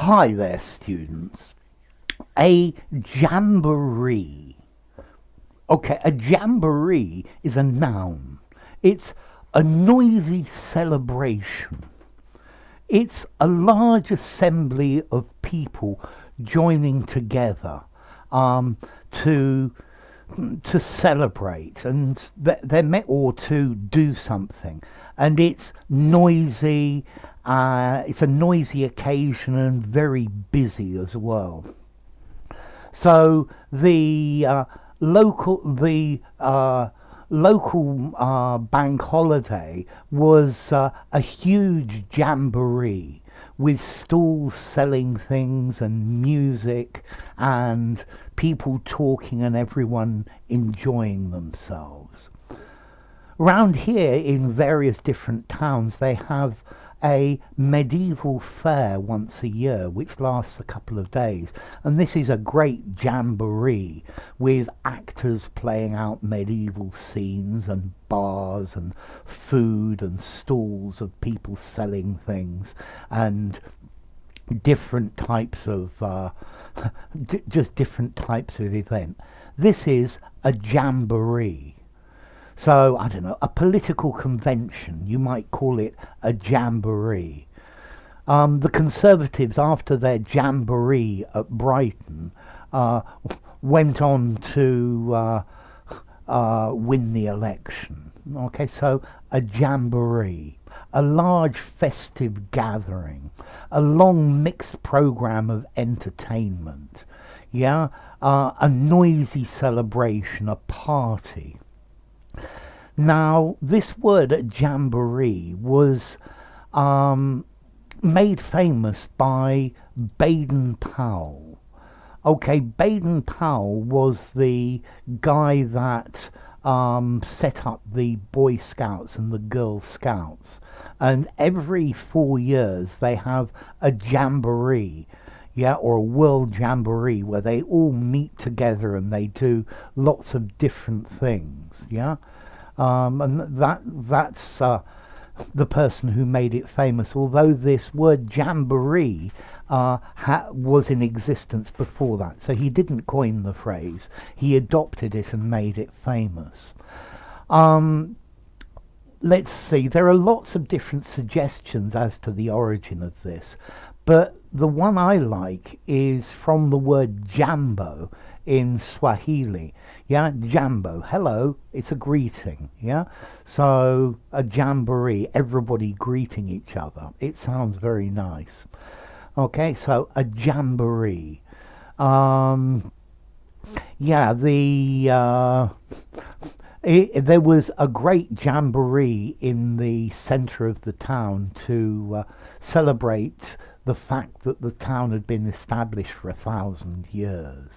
Hi there, students. A jamboree. Okay, a jamboree is a noun. It's a noisy celebration. It's a large assembly of people joining together um, to to celebrate, and they're met or to do something, and it's noisy. It's a noisy occasion and very busy as well. So the local bank holiday was a huge jamboree with stalls selling things and music and people talking and everyone enjoying themselves. Around here in various different towns, they have a medieval fair once a year, which lasts a couple of days. And this is a great jamboree with actors playing out medieval scenes and bars and food and stalls of people selling things and different types of just different types of event. This is a jamboree. So, I don't know, a political convention, you might call it a jamboree. The Conservatives, after their jamboree at Brighton, uh, went on to win the election. Okay, so a jamboree, a large festive gathering, a long mixed program of entertainment, yeah, a noisy celebration, a party. Now, this word jamboree was um, made famous by Baden Powell. Okay, Baden Powell was the guy that set up the Boy Scouts and the Girl Scouts. And every 4 years they have a jamboree, yeah, or a world jamboree where they all meet together and they do lots of different things, yeah. And that's the person who made it famous. Although this word jamboree was in existence before that, so he didn't coin the phrase. He adopted it and made it famous. Um, let's see. There are lots of different suggestions as to the origin of this, but the one I like is from the word jambo in Swahili. Yeah, jambo. Hello, it's a greeting. Yeah, so a jamboree, everybody greeting each other. It sounds very nice. Okay, so a jamboree. Um, yeah, there was a great jamboree in the centre of the town to celebrate the fact that the town had been established for 1,000 years.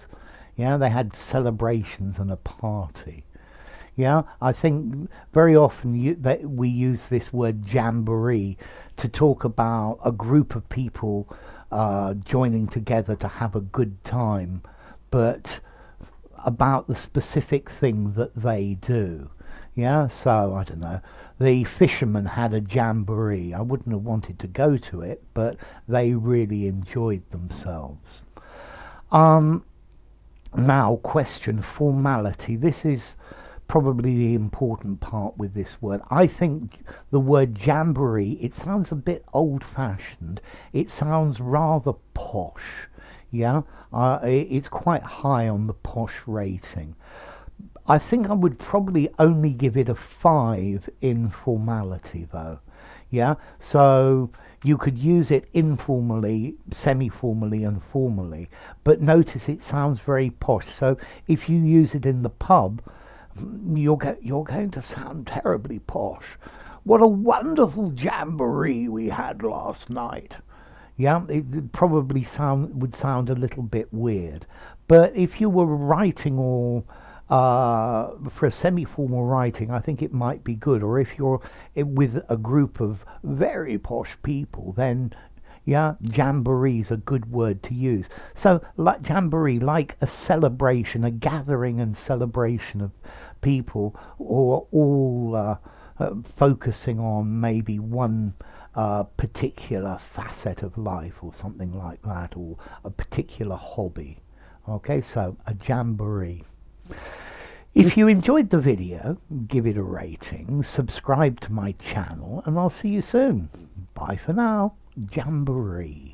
Yeah, they had celebrations and a party. Yeah, I think very often that we use this word jamboree to talk about a group of people joining together to have a good time, but about the specific thing that they do. Yeah, so I don't know. The fishermen had a jamboree. I wouldn't have wanted to go to it, but they really enjoyed themselves. Um, Now, question formality. This is probably the important part with this word. I think the word jamboree, it sounds a bit old fashioned. It sounds rather posh. Yeah, it's quite high on the posh rating. I think I would probably only give it a 5 in formality though. Yeah, so you could use it informally, semi-formally and formally, but notice it sounds very posh. So if you use it in the pub, you're going to sound terribly posh. What a wonderful jamboree we had last night. Yeah, it probably would sound a little bit weird. But if you were writing or for a semi-formal writing, I think it might be good. Or if you're with a group of very posh people, then yeah, jamboree is a good word to use. So, like jamboree, like a celebration, a gathering and celebration of people, or all focusing on maybe one particular facet of life or something like that, or a particular hobby. Okay, so a jamboree. If you enjoyed the video, give it a rating, subscribe to my channel, and I'll see you soon. Bye for now. Jamboree.